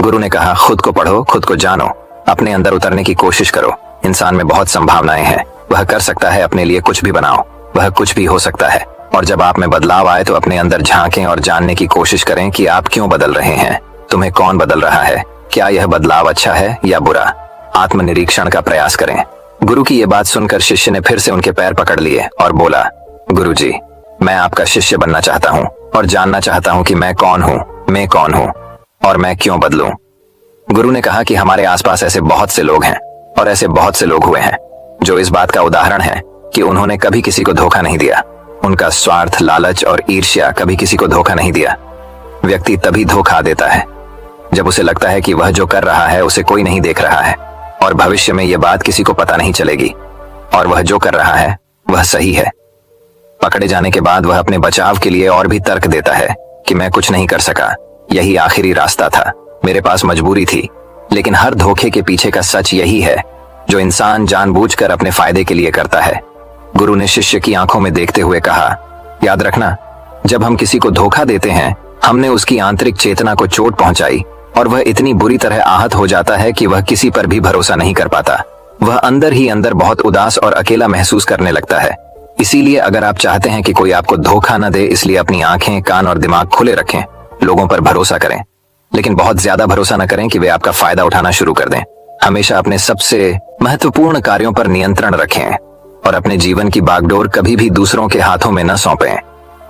गुरु ने कहा, खुद को पढ़ो, खुद को जानो, अपने अंदर उतरने की कोशिश करो। इंसान में बहुत संभावनाएं हैं। वह कर सकता है, अपने लिए कुछ भी बनाओ। वह कुछ भी हो सकता है। और जब आप में बदलाव आए तो अपने अंदर झांकें और जानने की कोशिश करें कि आप क्यों बदल रहे हैं। तुम्हें कौन बदल रहा है? क्या यह बदलाव अच्छा है या बुरा? आत्मनिरीक्षण का प्रयास करें। गुरु की यह बात सुनकर शिष्य ने फिर से उनके पैर पकड़ लिए और बोला, गुरु जी, मैं आपका शिष्य बनना चाहता हूँ और जानना चाहता हूँ कि मैं कौन हूँ और मैं क्यों बदलूं। गुरु ने कहा कि हमारे आसपास ऐसे बहुत से लोग हैं और ऐसे बहुत से लोग हुए हैं जो इस बात का उदाहरण है कि उन्होंने कभी किसी को धोखा नहीं दिया। उनका स्वार्थ, लालच और ईर्ष्या कभी किसी को धोखा नहीं दिया। व्यक्ति तभी धोखा देता है जब उसे लगता है कि वह जो कर रहा है उसे कोई नहीं देख रहा है और भविष्य में यह बात किसी को पता नहीं चलेगी और वह जो कर रहा है वह सही है। पकड़े जाने के बाद वह अपने बचाव के लिए और भी तर्क देता है कि मैं कुछ नहीं कर सका, यही आखिरी रास्ता था, मेरे पास मजबूरी थी। लेकिन हर धोखे के पीछे का सच यही है जो इंसान जानबूझकर अपने फायदे के लिए करता है। गुरु ने शिष्य की आंखों में देखते हुए कहा, याद रखना, जब हम किसी को धोखा देते हैं हमने उसकी आंतरिक चेतना को चोट पहुंचाई और वह इतनी बुरी तरह आहत हो जाता है कि वह किसी पर भी भरोसा नहीं कर पाता। वह अंदर ही अंदर बहुत उदास और अकेला महसूस करने लगता है। इसीलिए अगर आप चाहते हैं कि कोई आपको धोखा न दे, इसलिए अपनी आंखें, कान और दिमाग खुले रखें। लोगों पर भरोसा करें, लेकिन बहुत ज्यादा भरोसा न करें कि वे आपका फायदा उठाना शुरू कर दें। हमेशा अपने सबसे महत्वपूर्ण कार्यों पर नियंत्रण रखें और अपने जीवन की बागडोर कभी भी दूसरों के हाथों में न सौंपें।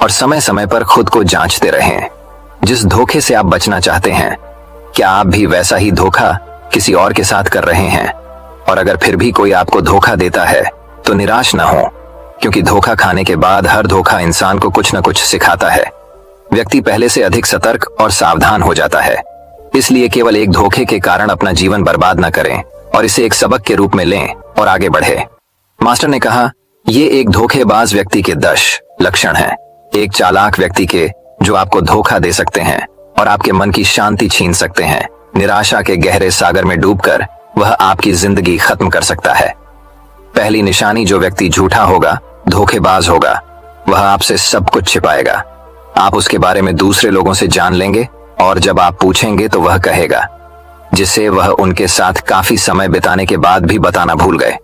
और समय समय पर खुद को जांचते रहें। जिस धोखे से आप बचना चाहते हैं, क्या आप भी वैसा ही धोखा किसी और के साथ कर रहे हैं? और अगर फिर भी कोई आपको धोखा देता है तो निराश न हो, क्योंकि धोखा खाने के बाद हर धोखा इंसान को कुछ न कुछ सिखाता है। व्यक्ति पहले से अधिक सतर्क और सावधान हो जाता है। इसलिए केवल एक धोखे के कारण अपना जीवन बर्बाद न करें और इसे एक सबक के रूप में लें और आगे बढ़े। मास्टर ने कहा, ये एक धोखेबाज व्यक्ति के 10 लक्षण हैं। एक चालाक व्यक्ति के, जो आपको धोखा दे सकते हैं और आपके मन की शांति छीन सकते हैं। निराशा के गहरे सागर में डूबकर वह आपकी जिंदगी खत्म कर सकता है। पहली निशानी, जो व्यक्ति झूठा होगा, धोखेबाज होगा, वह आपसे सब कुछ छिपाएगा। आप उसके बारे में दूसरे लोगों से जान लेंगे और जब आप पूछेंगे तो वह कहेगा, जिसे वह उनके साथ काफी समय बिताने के बाद भी बताना भूल गए।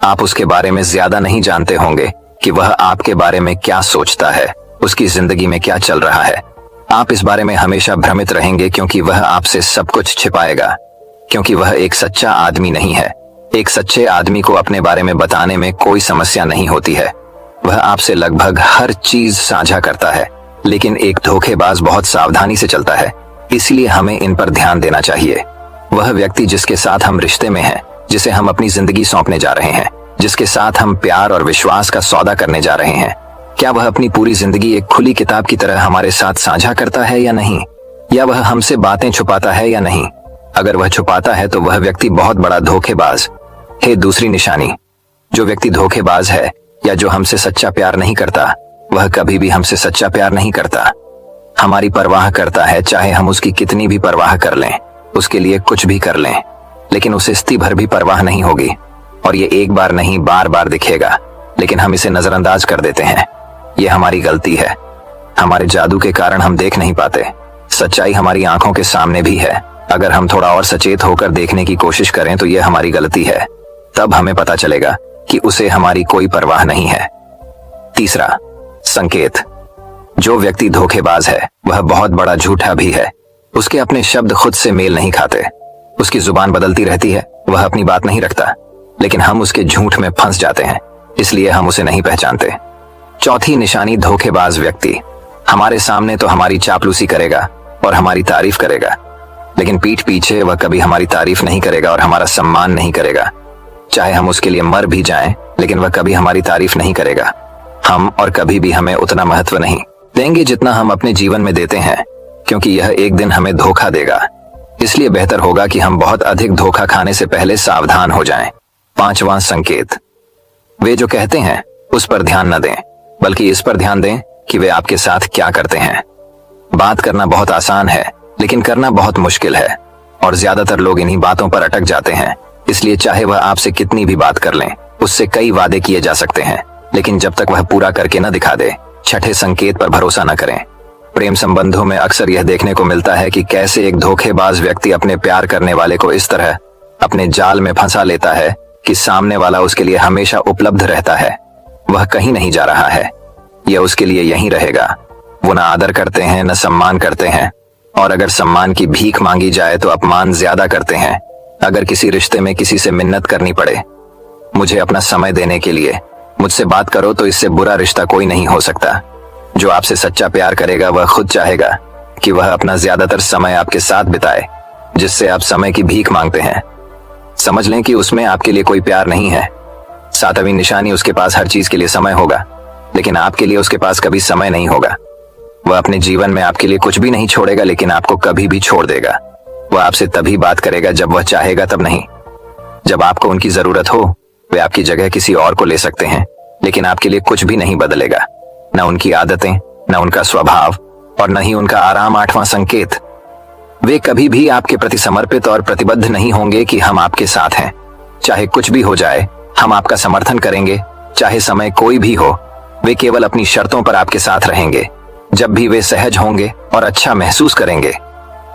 आप उसके बारे में ज्यादा नहीं जानते होंगे कि वह आपके बारे में क्या सोचता है, उसकी जिंदगी में क्या चल रहा है। आप इस बारे में हमेशा भ्रमित रहेंगे क्योंकि वह आपसे सब कुछ छिपाएगा, क्योंकि वह एक सच्चा आदमी नहीं है। एक सच्चे आदमी को अपने बारे में बताने में कोई समस्या नहीं होती है। वह आपसे लगभग हर चीज साझा करता है, लेकिन एक धोखेबाज बहुत सावधानी से चलता है। इसलिए हमें इन पर ध्यान देना चाहिए। वह व्यक्ति जिसके साथ हम रिश्ते में हैं, जिसे हम अपनी जिंदगी सौंपने जा रहे हैं, जिसके साथ हम प्यार और विश्वास का सौदा करने जा रहे हैं, क्या वह अपनी पूरी जिंदगी एक खुली किताब की तरह हमारे साथ साझा करता है या नहीं, या वह हमसे बातें छुपाता है या नहीं। अगर वह छुपाता है तो वह व्यक्ति बहुत बड़ा धोखेबाज है। दूसरी निशानी, जो व्यक्ति धोखेबाज है या जो हमसे सच्चा प्यार नहीं करता, वह कभी भी हमसे सच्चा प्यार नहीं करता। हमारी परवाह करता है, चाहे हम उसकी कितनी भी परवाह कर लें, उसके लिए कुछ भी कर लें, लेकिन उसे स्थिति भर भी परवाह नहीं होगी। और ये एक बार नहीं बार बार दिखेगा, लेकिन हम इसे नजरअंदाज कर देते हैं। ये हमारी गलती है। हमारे जादू के कारण हम देख नहीं पाते। सच्चाई हमारी आंखों के सामने भी है। अगर हम थोड़ा और सचेत होकर देखने की कोशिश करें तो यह हमारी गलती है। तब हमें पता चलेगा कि उसे हमारी कोई परवाह नहीं है। तीसरा संकेत, जो व्यक्ति धोखेबाज है वह बहुत बड़ा झूठा भी है। उसके अपने शब्द खुद से मेल नहीं खाते। उसकी जुबान बदलती रहती है, वह अपनी बात नहीं रखता, लेकिन हम उसके झूठ में फंस जाते हैं, इसलिए हम उसे नहीं पहचानते। चौथी निशानी, धोखेबाज व्यक्ति हमारे सामने तो हमारी चापलूसी करेगा और हमारी तारीफ करेगा, लेकिन पीठ पीछे वह कभी हमारी तारीफ नहीं करेगा और हमारा सम्मान नहीं करेगा। चाहे हम उसके लिए मर भी जाएं, लेकिन वह कभी हमारी तारीफ नहीं करेगा। हम और कभी भी हमें उतना महत्व नहीं देंगे जितना हम अपने जीवन में देते हैं, क्योंकि यह एक दिन हमें धोखा देगा। इसलिए बेहतर होगा कि हम बहुत अधिक धोखा खाने से पहले सावधान हो जाएं। पांचवां संकेत, वे जो कहते हैं उस पर ध्यान न दें, बल्कि इस पर ध्यान दें कि वे आपके साथ क्या करते हैं। बात करना बहुत आसान है, लेकिन करना बहुत मुश्किल है, और ज्यादातर लोग इन्हीं बातों पर अटक जाते हैं। इसलिए चाहे वह आपसे कितनी भी बात कर लें, उससे कई वादे किए जा सकते हैं, लेकिन जब तक वह पूरा करके न दिखा दे, छठे संकेत पर भरोसा न करें। प्रेम संबंधों में अक्सर यह देखने को मिलता है कि कैसे एक धोखेबाज व्यक्ति अपने प्यार करने वाले को इस तरह अपने जाल में फंसा लेता है कि सामने वाला उसके लिए हमेशा उपलब्ध रहता है। वह कहीं नहीं जा रहा है, यह उसके लिए यहीं रहेगा। वो न आदर करते हैं न सम्मान करते हैं, और अगर सम्मान की भीख मांगी जाए तो अपमान ज्यादा करते हैं। अगर किसी रिश्ते में किसी से मिन्नत करनी पड़े, मुझे अपना समय देने के लिए मुझसे बात करो, तो इससे बुरा रिश्ता कोई नहीं हो सकता। जो आपसे सच्चा प्यार करेगा वह खुद चाहेगा कि वह अपना ज्यादातर समय आपके साथ बिताए, जिससे आप समय की भीख मांगते हैं। समझ लें कि उसमें आपके लिए कोई प्यार नहीं है। सातवीं निशानी, उसके पास हर चीज के लिए समय होगा, लेकिन आपके लिए उसके पास कभी समय नहीं होगा। वह अपने जीवन में आपके लिए कुछ भी नहीं छोड़ेगा, लेकिन आपको कभी भी छोड़ देगा। वह आपसे तभी बात करेगा जब वह चाहेगा, तब नहीं। जब आपको उनकी जरूरत हो, वे आपकी जगह किसी और को ले सकते हैं, लेकिन आपके लिए कुछ भी नहीं बदलेगा, न उनकी आदतें, न उनका स्वभाव, और न ही उनका आराम। आठवां संकेत, वे कभी भी आपके प्रति समर्पित और प्रतिबद्ध नहीं होंगे कि हम आपके साथ हैं। चाहे कुछ भी हो जाए, हम आपका समर्थन करेंगे, चाहे समय कोई भी हो। वे केवल अपनी शर्तों पर आपके साथ रहेंगे। जब भी वे सहज होंगे और अच्छा महसूस करेंगे,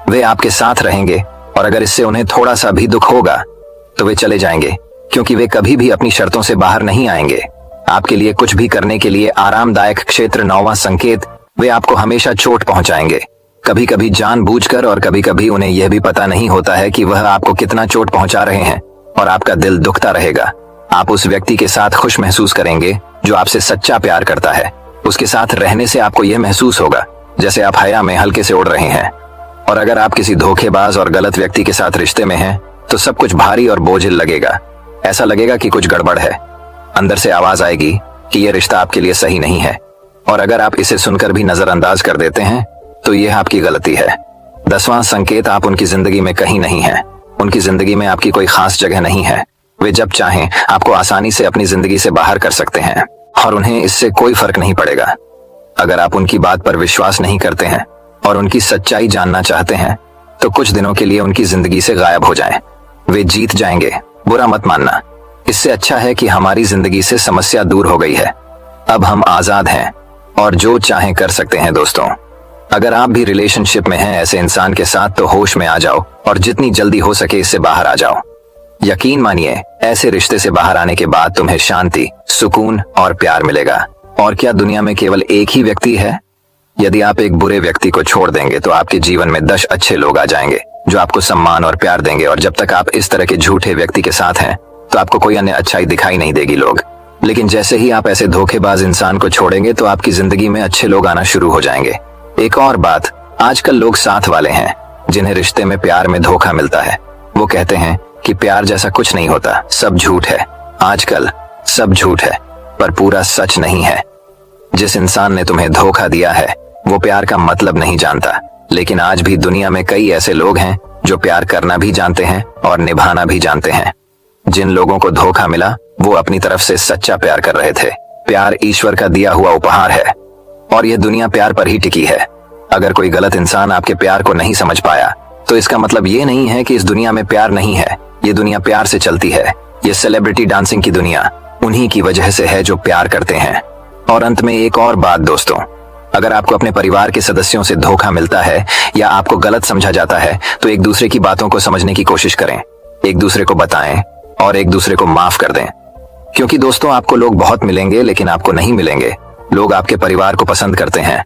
वे आपके साथ रहेंगे, और अगर इससे उन्हें थोड़ा सा भी दुख होगा तो वे चले जाएंगे, क्योंकि वे कभी भी अपनी शर्तों से बाहर नहीं आएंगे। आपके लिए कुछ भी करने के लिए आरामदायक क्षेत्र। नौवां संकेत, वे आपको हमेशा चोट पहुंचाएंगे, कभी कभी जानबूझकर, और कभी कभी उन्हें यह भी पता नहीं होता है कि वह आपको कितना चोट पहुंचा रहे हैं, और आपका दिल दुखता रहेगा। आप उस व्यक्ति के साथ खुश महसूस करेंगे जो आपसे सच्चा प्यार करता है। उसके साथ रहने से आपको यह महसूस होगा जैसे आप हवा में हल्के से उड़ रहे हैं। और अगर आप किसी धोखेबाज और गलत व्यक्ति के साथ रिश्ते में हैं, तो सब कुछ भारी और बोझिल लगेगा। ऐसा लगेगा कि कुछ गड़बड़ है। अंदर से आवाज आएगी कि यह रिश्ता आपके लिए सही नहीं है, और अगर आप इसे सुनकर भी नजरअंदाज कर देते हैं तो यह आपकी गलती है। 10वां संकेत, आप उनकी जिंदगी में कहीं नहीं हैं। उनकी जिंदगी में आपकी कोई खास जगह नहीं है। वे जब चाहें आपको आसानी से अपनी जिंदगी से बाहर कर सकते हैं, और उन्हें इससे कोई फर्क नहीं पड़ेगा। अगर आप उनकी बात पर विश्वास नहीं करते हैं और उनकी सच्चाई जानना चाहते हैं, तो कुछ दिनों के लिए उनकी जिंदगी से गायब हो जाएं। वे जीत जाएंगे, बुरा मत मानना। इससे अच्छा है कि हमारी जिंदगी से समस्या दूर हो गई है। अब हम आजाद हैं और जो चाहें कर सकते हैं। दोस्तों, अगर आप भी रिलेशनशिप में हैं ऐसे इंसान के साथ, तो होश में आ जाओ और जितनी जल्दी हो सके इससे बाहर आ जाओ। यकीन मानिए, ऐसे रिश्ते से बाहर आने के बाद तुम्हें शांति, सुकून और प्यार मिलेगा। और क्या दुनिया में केवल एक ही व्यक्ति है? यदि आप एक बुरे व्यक्ति को छोड़ देंगे तो आपके जीवन में 10 अच्छे लोग आ जाएंगे जो आपको सम्मान और प्यार देंगे। और जब तक आप इस तरह के झूठे व्यक्ति के साथ हैं तो आपको कोई अन्य अच्छाई दिखाई नहीं देगी लोग। लेकिन जैसे ही आप ऐसे धोखेबाज इंसान को छोड़ेंगे तो आपकी जिंदगी में अच्छे लोग आना शुरू हो जाएंगे। एक और बात, आजकल लोग साथ वाले हैं जिन्हें रिश्ते में प्यार में धोखा मिलता है। वो कहते हैं कि प्यार जैसा कुछ नहीं होता, सब झूठ है। आजकल सब झूठ है, पर पूरा सच नहीं है। जिस इंसान ने तुम्हें धोखा दिया है वो प्यार का मतलब नहीं जानता, लेकिन आज भी दुनिया में कई ऐसे लोग हैं जो प्यार करना भी जानते हैं और निभाना भी जानते हैं। जिन लोगों को धोखा मिला वो अपनी तरफ से सच्चा प्यार कर रहे थे। प्यार ईश्वर का दिया हुआ उपहार है और यह दुनिया प्यार पर ही टिकी है। अगर कोई गलत इंसान आपके प्यार को नहीं समझ पाया तो इसका मतलब ये नहीं है कि इस दुनिया में प्यार नहीं है। ये दुनिया प्यार से चलती है। ये सेलिब्रिटी डांसिंग की दुनिया उन्हीं की वजह से है जो प्यार करते हैं। और अंत में एक और बात दोस्तों, अगर आपको अपने परिवार के सदस्यों से धोखा मिलता है या आपको गलत समझा जाता है तो एक दूसरे की बातों को समझने की कोशिश करें, एक दूसरे को बताएं और एक दूसरे को माफ कर दें। क्योंकि दोस्तों आपको लोग बहुत मिलेंगे लेकिन आपको नहीं मिलेंगे लोग आपके परिवार को पसंद करते हैं,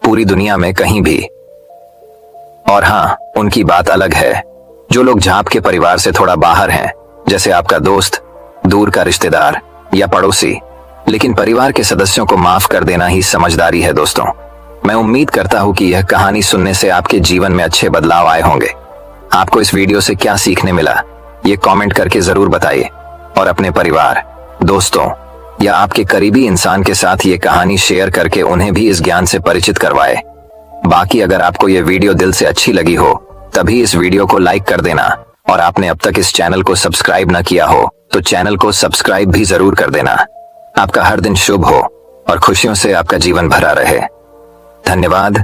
पूरी दुनिया में कहीं भी। और हाँ, उनकी बात अलग है जो लोग झांप के परिवार से थोड़ा बाहर हैं, जैसे आपका दोस्त, दूर का रिश्तेदार या पड़ोसी। लेकिन परिवार के सदस्यों को माफ कर देना ही समझदारी है दोस्तों। मैं उम्मीद करता हूं कि यह कहानी सुनने से आपके जीवन में अच्छे बदलाव आए होंगे। आपको इस वीडियो से क्या सीखने मिला ये कमेंट करके जरूर बताइए और अपने परिवार, दोस्तों या आपके करीबी इंसान के साथ ये कहानी शेयर करके उन्हें भी इस ज्ञान से परिचित करवाए। बाकी अगर आपको ये वीडियो दिल से अच्छी लगी हो तभी इस वीडियो को लाइक कर देना और आपने अब तक इस चैनल को सब्सक्राइब न किया हो तो चैनल को सब्सक्राइब भी जरूर कर देना। आपका हर दिन शुभ हो और खुशियों से आपका जीवन भरा रहे। धन्यवाद।